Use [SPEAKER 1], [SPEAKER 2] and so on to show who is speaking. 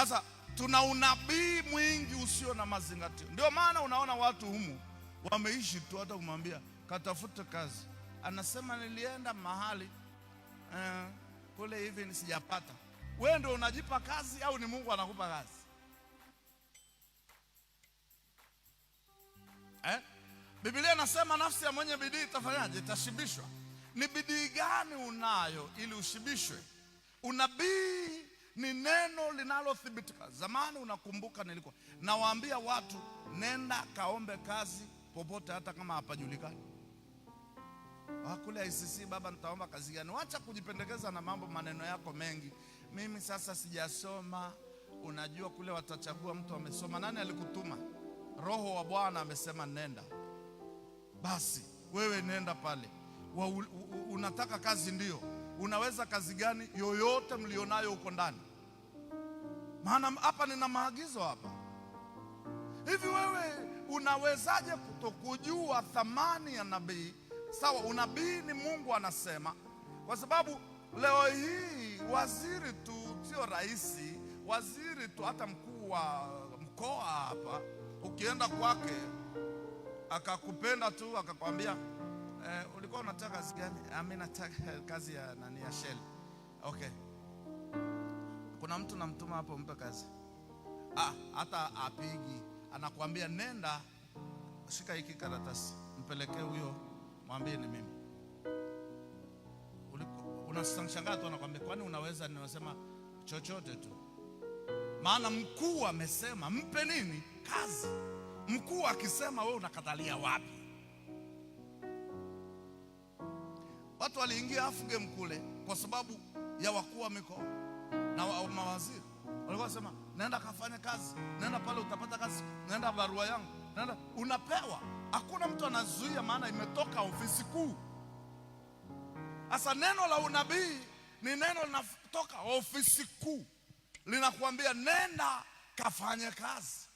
[SPEAKER 1] Sasa tuna unabii mwingi usio na mazingatio. Ndio maana unaona watu humu wameishi tu, hata kumwambia katafute kazi, anasema nilienda mahali kule hivi nisijapata. Wewe ndio unajipa kazi au ni Mungu anakupa kazi? Biblia inasema nafsi ya mwenye bidii itafanyaje? Itashibishwa. Ni bidii gani unayo ili ushibishwe? Unabii ni neno linalothibitika. Zamani unakumbuka nilikuwa nawaambia watu, nenda kaombe kazi popote hata kama hapajulikani. Kule ICC, baba nitaomba kazi gani? Wacha kujipendekeza na mambo, maneno yako mengi. Mimi sasa sijasoma. Unajua kule watachagua mtu amesoma. Nani alikutuma? Roho wa Bwana amesema nenda. Basi wewe nenda pale. Unataka kazi? Ndio. Unaweza kazi gani? Yoyote mlionayo huko ndani. Maana hapa nina maagizo hapa. Hivi wewe unawezaje kutokujua thamani ya nabii? Sawa, unabii ni Mungu anasema, kwa sababu leo hii waziri tu, sio rais, waziri tu, hata mkuu wa mkoa hapa, ukienda kwake akakupenda tu akakwambia ulikuwa unataka kazi gani? Mimi nataka kazi ya nani, ya Shell. Okay, kuna mtu namtuma hapo mpe kazi. Hata apigi, anakuambia nenda shika hiki karatasi mpelekee huyo, mwambie ni mimi. Unashangaa tu, anakuambia kwani unaweza? Ninasema chochote tu, maana mkuu amesema mpe nini? Kazi. Mkuu akisema wewe unakatalia wapi? Watu waliingia Afghan kule kwa sababu ya wakuu wa mikoa na mawaziri. Walikuwa wasema nenda kafanye kazi, nenda pale utapata kazi, nenda barua yangu, nenda unapewa. Hakuna mtu anazuia, maana imetoka ofisi kuu. Sasa neno la unabii ni neno linatoka ofisi kuu, linakuambia nenda kafanye kazi.